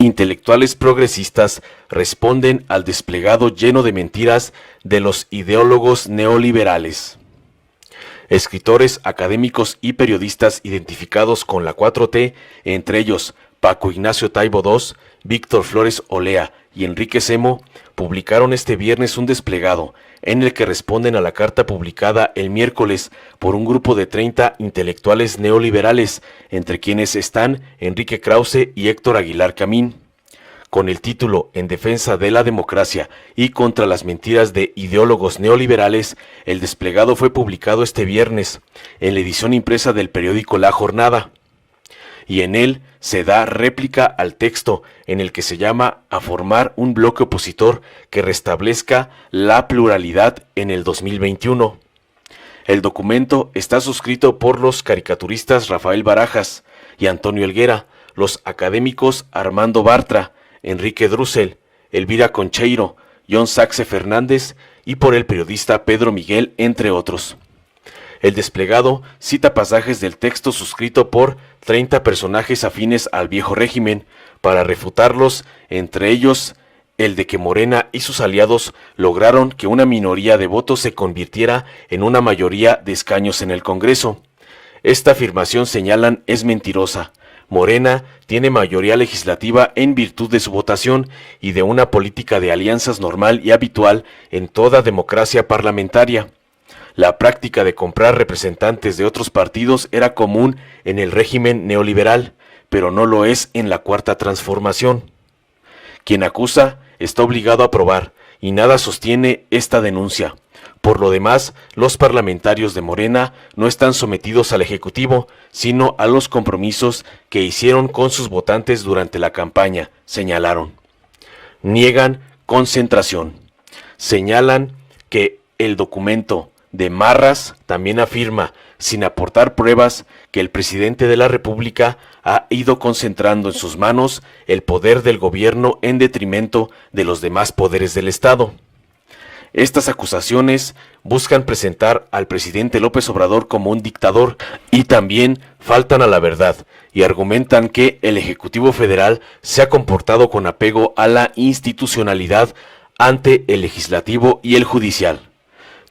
intelectuales progresistas responden al desplegado lleno de mentiras de los ideólogos neoliberales. Escritores, académicos y periodistas identificados con la 4T, entre ellos Paco Ignacio Taibo II, Víctor Flores Olea y Enrique Semo, publicaron este viernes un desplegado en el que responden a la carta publicada el miércoles por un grupo de 30 intelectuales neoliberales, entre quienes están Enrique Krause y Héctor Aguilar Camín. Con el título En defensa de la democracia y contra las mentiras de ideólogos neoliberales, el desplegado fue publicado este viernes en la edición impresa del periódico La Jornada, y en él se da réplica al texto en el que se llama a formar un bloque opositor que restablezca la pluralidad en el 2021. El documento está suscrito por los caricaturistas Rafael Barajas y Antonio Helguera, los académicos Armando Bartra, Enrique Drusel, Elvira Concheiro, John Saxe Fernández y por el periodista Pedro Miguel, entre otros. El desplegado cita pasajes del texto suscrito por 30 personajes afines al viejo régimen para refutarlos, entre ellos el de que Morena y sus aliados lograron que una minoría de votos se convirtiera en una mayoría de escaños en el Congreso. Esta afirmación, señalan, es mentirosa. Morena tiene mayoría legislativa en virtud de su votación y de una política de alianzas normal y habitual en toda democracia parlamentaria. La práctica de comprar representantes de otros partidos era común en el régimen neoliberal, pero no lo es en la Cuarta Transformación. Quien acusa está obligado a probar, y nada sostiene esta denuncia. Por lo demás, los parlamentarios de Morena no están sometidos al Ejecutivo, sino a los compromisos que hicieron con sus votantes durante la campaña, señalaron. Niegan concentración. Señalan que el documento de Marras también afirma, sin aportar pruebas, que el presidente de la República ha ido concentrando en sus manos el poder del gobierno en detrimento de los demás poderes del Estado. Estas acusaciones buscan presentar al presidente López Obrador como un dictador y también faltan a la verdad y argumentan que el Ejecutivo Federal se ha comportado con apego a la institucionalidad ante el Legislativo y el Judicial.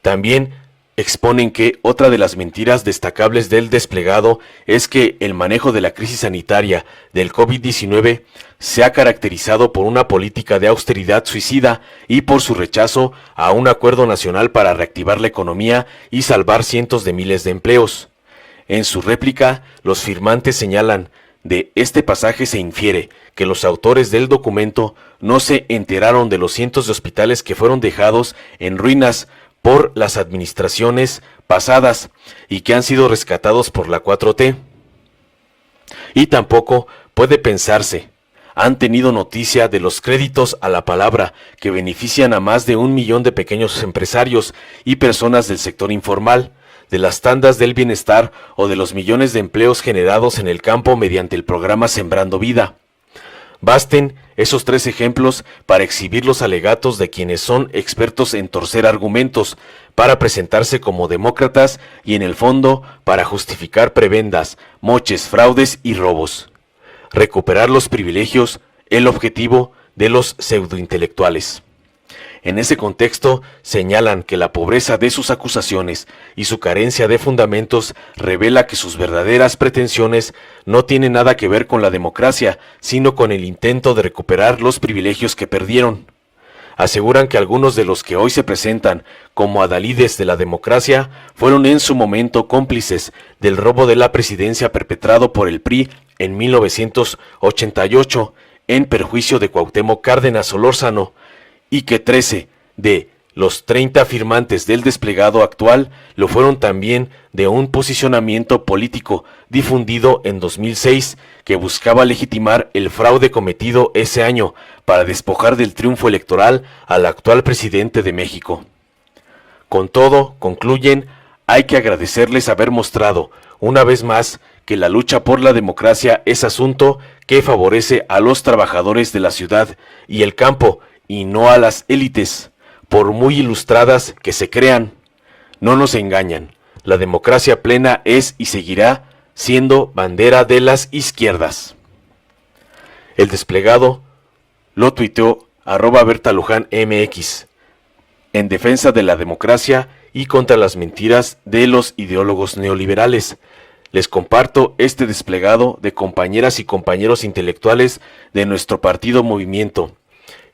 También exponen que otra de las mentiras destacables del desplegado es que el manejo de la crisis sanitaria del COVID-19 se ha caracterizado por una política de austeridad suicida y por su rechazo a un acuerdo nacional para reactivar la economía y salvar cientos de miles de empleos. En su réplica, los firmantes señalan, de este pasaje se infiere que los autores del documento no se enteraron de los cientos de hospitales que fueron dejados en ruinas por las administraciones pasadas y que han sido rescatados por la 4T. Y tampoco puede pensarse, han tenido noticia de los créditos a la palabra que benefician a más de 1 millón de pequeños empresarios y personas del sector informal, de las tandas del bienestar o de los millones de empleos generados en el campo mediante el programa Sembrando Vida. Basten esos 3 ejemplos para exhibir los alegatos de quienes son expertos en torcer argumentos, para presentarse como demócratas y en el fondo para justificar prebendas, moches, fraudes y robos. Recuperar los privilegios, el objetivo de los pseudointelectuales. En ese contexto, señalan que la pobreza de sus acusaciones y su carencia de fundamentos revela que sus verdaderas pretensiones no tienen nada que ver con la democracia, sino con el intento de recuperar los privilegios que perdieron. Aseguran que algunos de los que hoy se presentan como adalides de la democracia fueron en su momento cómplices del robo de la presidencia perpetrado por el PRI en 1988 en perjuicio de Cuauhtémoc Cárdenas Solórzano, y que 13 de los 30 firmantes del desplegado actual lo fueron también de un posicionamiento político difundido en 2006 que buscaba legitimar el fraude cometido ese año para despojar del triunfo electoral al actual presidente de México. Con todo, concluyen, hay que agradecerles haber mostrado, una vez más, que la lucha por la democracia es asunto que favorece a los trabajadores de la ciudad y el campo, y no a las élites, por muy ilustradas que se crean. No nos engañan, la democracia plena es y seguirá siendo bandera de las izquierdas. El desplegado lo tuiteó @BertaLujanMX, en defensa de la democracia y contra las mentiras de los ideólogos neoliberales. Les comparto este desplegado de compañeras y compañeros intelectuales de nuestro partido Movimiento,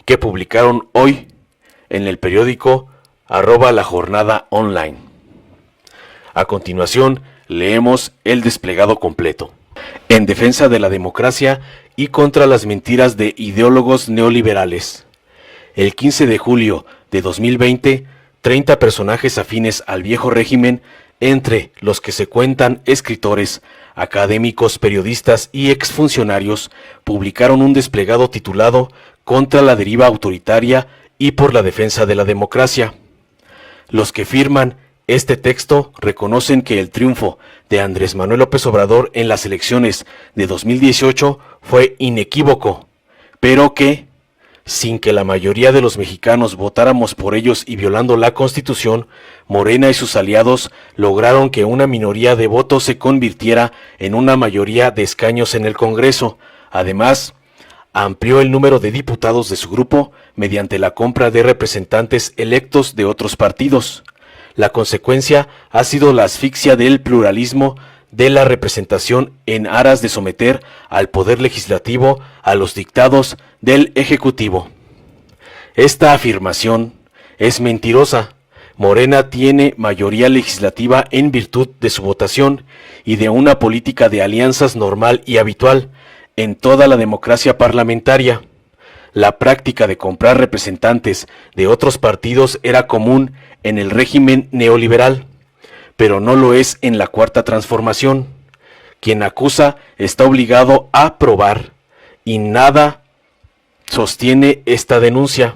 que publicaron hoy en el periódico @La Jornada Online. A continuación, leemos el desplegado completo. En defensa de la democracia y contra las mentiras de ideólogos neoliberales. El 15 de julio de 2020, 30 personajes afines al viejo régimen, entre los que se cuentan escritores, académicos, periodistas y exfuncionarios, publicaron un desplegado titulado Contra la deriva autoritaria y por la defensa de la democracia. Los que firman este texto reconocen que el triunfo de Andrés Manuel López Obrador en las elecciones de 2018 fue inequívoco, pero que, sin que la mayoría de los mexicanos votáramos por ellos y violando la Constitución, Morena y sus aliados lograron que una minoría de votos se convirtiera en una mayoría de escaños en el Congreso. Además, amplió el número de diputados de su grupo mediante la compra de representantes electos de otros partidos. La consecuencia ha sido la asfixia del pluralismo de la representación en aras de someter al Poder Legislativo a los dictados del Ejecutivo. Esta afirmación es mentirosa. Morena tiene mayoría legislativa en virtud de su votación y de una política de alianzas normal y habitual en toda la democracia parlamentaria. La práctica de comprar representantes de otros partidos era común en el régimen neoliberal, pero no lo es en la Cuarta Transformación. Quien acusa está obligado a probar, y nada sostiene esta denuncia.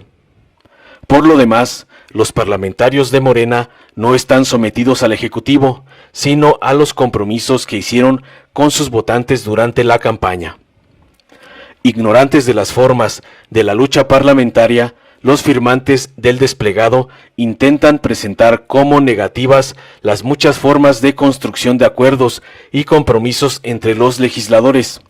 Por lo demás, los parlamentarios de Morena no están sometidos al Ejecutivo, sino a los compromisos que hicieron con sus votantes durante la campaña. Ignorantes de las formas de la lucha parlamentaria, los firmantes del desplegado intentan presentar como negativas las muchas formas de construcción de acuerdos y compromisos entre los legisladores,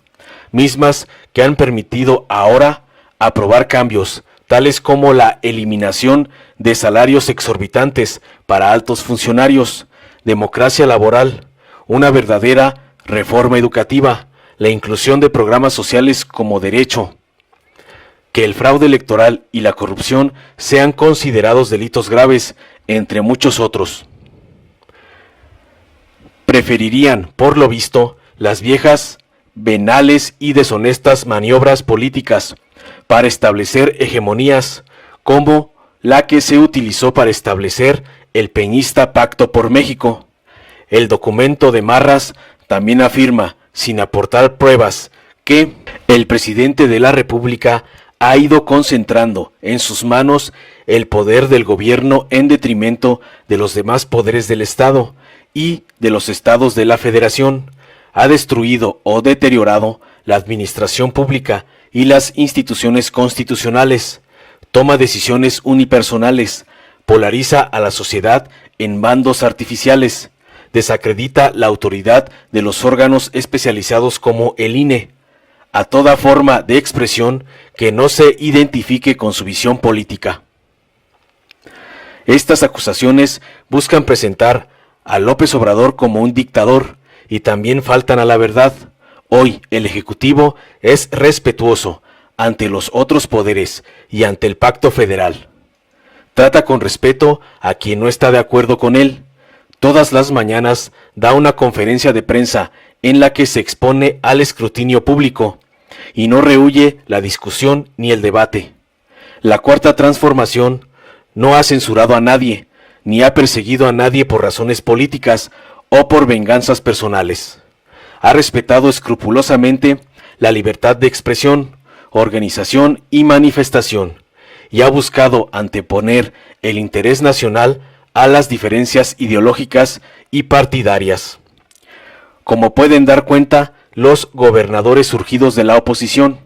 mismas que han permitido ahora aprobar cambios, tales como la eliminación de salarios exorbitantes para altos funcionarios, democracia laboral, una verdadera reforma educativa, la inclusión de programas sociales como derecho, que el fraude electoral y la corrupción sean considerados delitos graves, entre muchos otros. Preferirían, por lo visto, las viejas, venales y deshonestas maniobras políticas para establecer hegemonías, como la que se utilizó para establecer el peñista Pacto por México. El documento de Marras también afirma, sin aportar pruebas, que el presidente de la República ha ido concentrando en sus manos el poder del gobierno en detrimento de los demás poderes del Estado y de los estados de la Federación. Ha destruido o deteriorado la administración pública y las instituciones constitucionales, toma decisiones unipersonales, polariza a la sociedad en bandos artificiales, desacredita la autoridad de los órganos especializados como el INE, a toda forma de expresión que no se identifique con su visión política. Estas acusaciones buscan presentar a López Obrador como un dictador y también faltan a la verdad. Hoy el Ejecutivo es respetuoso ante los otros poderes y ante el Pacto Federal. Trata con respeto a quien no está de acuerdo con él. Todas las mañanas da una conferencia de prensa en la que se expone al escrutinio público y no rehúye la discusión ni el debate. La Cuarta Transformación no ha censurado a nadie, ni ha perseguido a nadie por razones políticas o por venganzas personales. Ha respetado escrupulosamente la libertad de expresión, organización y manifestación, y ha buscado anteponer el interés nacional a las diferencias ideológicas y partidarias. Como pueden dar cuenta los gobernadores surgidos de la oposición,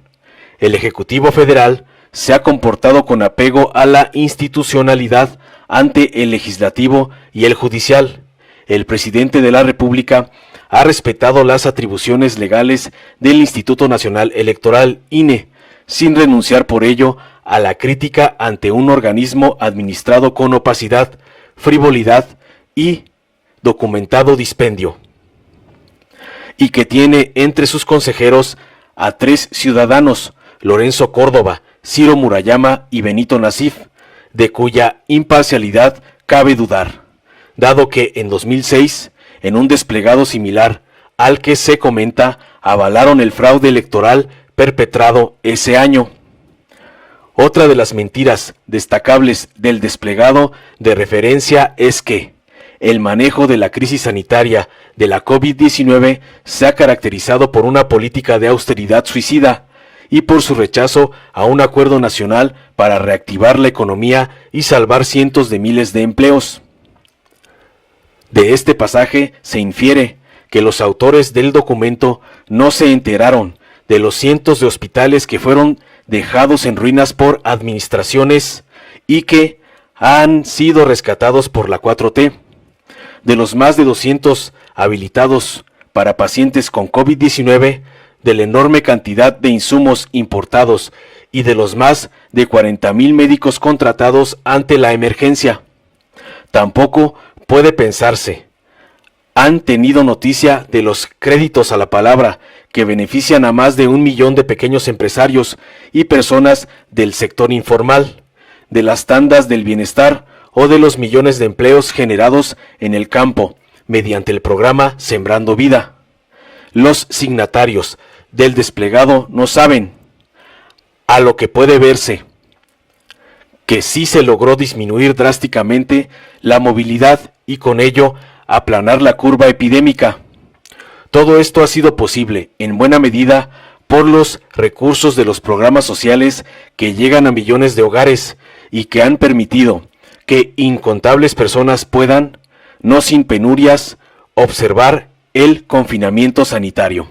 el Ejecutivo Federal se ha comportado con apego a la institucionalidad ante el Legislativo y el Judicial. El presidente de la República ha respetado las atribuciones legales del Instituto Nacional Electoral, INE, sin renunciar por ello a la crítica ante un organismo administrado con opacidad, frivolidad y documentado dispendio, y que tiene entre sus consejeros a 3 ciudadanos, Lorenzo Córdoba, Ciro Murayama y Benito Nasif, de cuya imparcialidad cabe dudar, dado que en 2006, en un desplegado similar al que se comenta, avalaron el fraude electoral perpetrado ese año. Otra de las mentiras destacables del desplegado de referencia es que el manejo de la crisis sanitaria de la COVID-19 se ha caracterizado por una política de austeridad suicida y por su rechazo a un acuerdo nacional para reactivar la economía y salvar cientos de miles de empleos. De este pasaje se infiere que los autores del documento no se enteraron de los cientos de hospitales que fueron dejados en ruinas por administraciones y que han sido rescatados por la 4T, de los más de 200 habilitados para pacientes con COVID-19, de la enorme cantidad de insumos importados y de los más de 40,000 médicos contratados ante la emergencia. Tampoco puede pensarse han tenido noticia de los créditos a la palabra que benefician a más de 1 millón de pequeños empresarios y personas del sector informal, de las tandas del bienestar o de los millones de empleos generados en el campo mediante el programa Sembrando Vida. Los signatarios del desplegado no saben, a lo que puede verse, que sí se logró disminuir drásticamente la movilidad y con ello aplanar la curva epidémica. Todo esto ha sido posible, en buena medida, por los recursos de los programas sociales que llegan a millones de hogares y que han permitido que incontables personas puedan, no sin penurias, observar el confinamiento sanitario.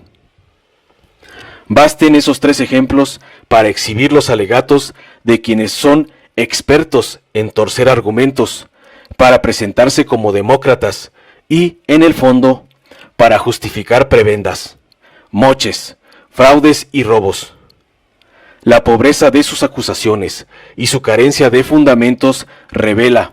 Basten esos 3 ejemplos para exhibir los alegatos de quienes son expertos en torcer argumentos, para presentarse como demócratas y, en el fondo, para justificar prebendas, moches, fraudes y robos. La pobreza de sus acusaciones y su carencia de fundamentos revela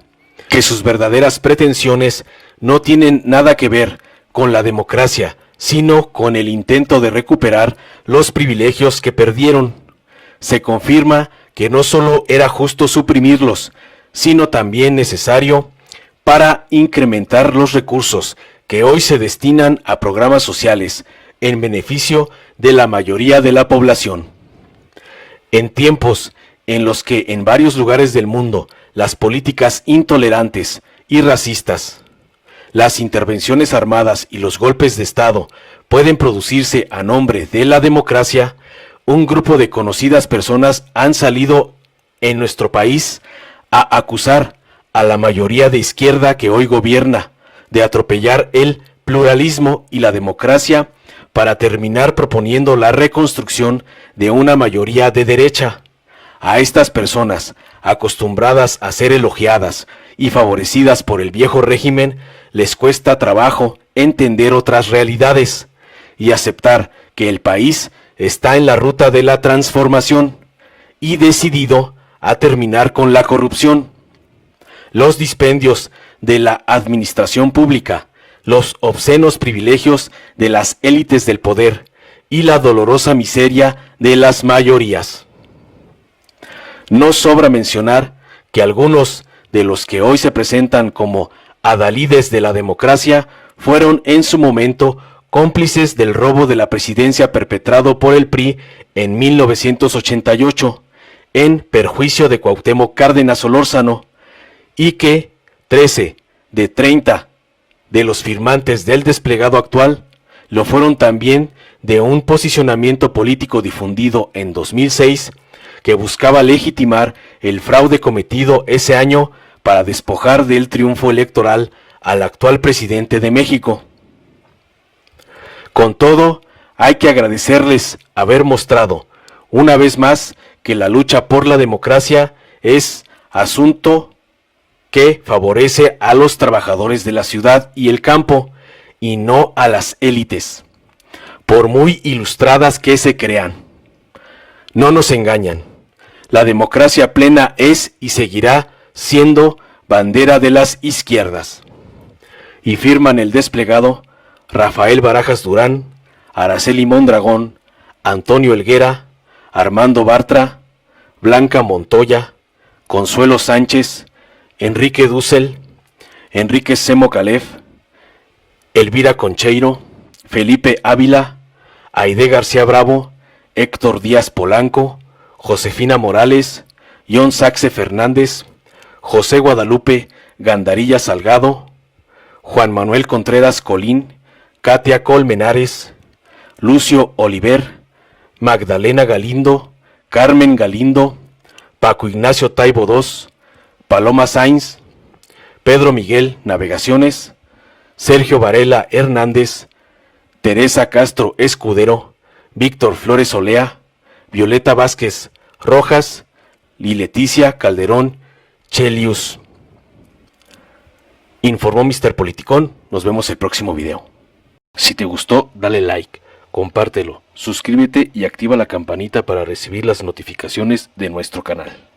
que sus verdaderas pretensiones no tienen nada que ver con la democracia, sino con el intento de recuperar los privilegios que perdieron. Se confirma que no solo era justo suprimirlos, sino también necesario para incrementar los recursos que hoy se destinan a programas sociales en beneficio de la mayoría de la población. En tiempos en los que en varios lugares del mundo las políticas intolerantes y racistas, las intervenciones armadas y los golpes de Estado pueden producirse a nombre de la democracia, un grupo de conocidas personas han salido en nuestro país a acusar a la mayoría de izquierda que hoy gobierna de atropellar el pluralismo y la democracia para terminar proponiendo la reconstrucción de una mayoría de derecha. A estas personas, acostumbradas a ser elogiadas y favorecidas por el viejo régimen, les cuesta trabajo entender otras realidades y aceptar que el país está en la ruta de la transformación y decidido a terminar con la corrupción. Los dispendios de la administración pública, los obscenos privilegios de las élites del poder y la dolorosa miseria de las mayorías. No sobra mencionar que algunos de los que hoy se presentan como adalides de la democracia fueron en su momento cómplices del robo de la presidencia perpetrado por el PRI en 1988, en perjuicio de Cuauhtémoc Cárdenas Solórzano, y que 13 de 30 de los firmantes del desplegado actual lo fueron también de un posicionamiento político difundido en 2006 que buscaba legitimar el fraude cometido ese año para despojar del triunfo electoral al actual presidente de México. Con todo, hay que agradecerles haber mostrado, una vez más, que la lucha por la democracia es asunto que favorece a los trabajadores de la ciudad y el campo, y no a las élites, por muy ilustradas que se crean. No nos engañan. La democracia plena es y seguirá siendo bandera de las izquierdas. Y firman el desplegado Rafael Barajas Durán, Araceli Mondragón, Antonio Helguera, Armando Bartra, Blanca Montoya, Consuelo Sánchez, Enrique Dussel, Enrique Semo Calef, Elvira Concheiro, Felipe Ávila, Aide García Bravo, Héctor Díaz Polanco, Josefina Morales, John Saxe Fernández, José Guadalupe Gandarilla Salgado, Juan Manuel Contreras Colín, Katia Colmenares, Lucio Oliver, Magdalena Galindo, Carmen Galindo, Paco Ignacio Taibo II, Paloma Sainz, Pedro Miguel Navegaciones, Sergio Varela Hernández, Teresa Castro Escudero, Víctor Flores Olea, Violeta Vázquez Rojas y Leticia Calderón Chelius. Informó Mr. Politicón. Nos vemos el próximo video. Si te gustó, dale like, compártelo, suscríbete y activa la campanita para recibir las notificaciones de nuestro canal.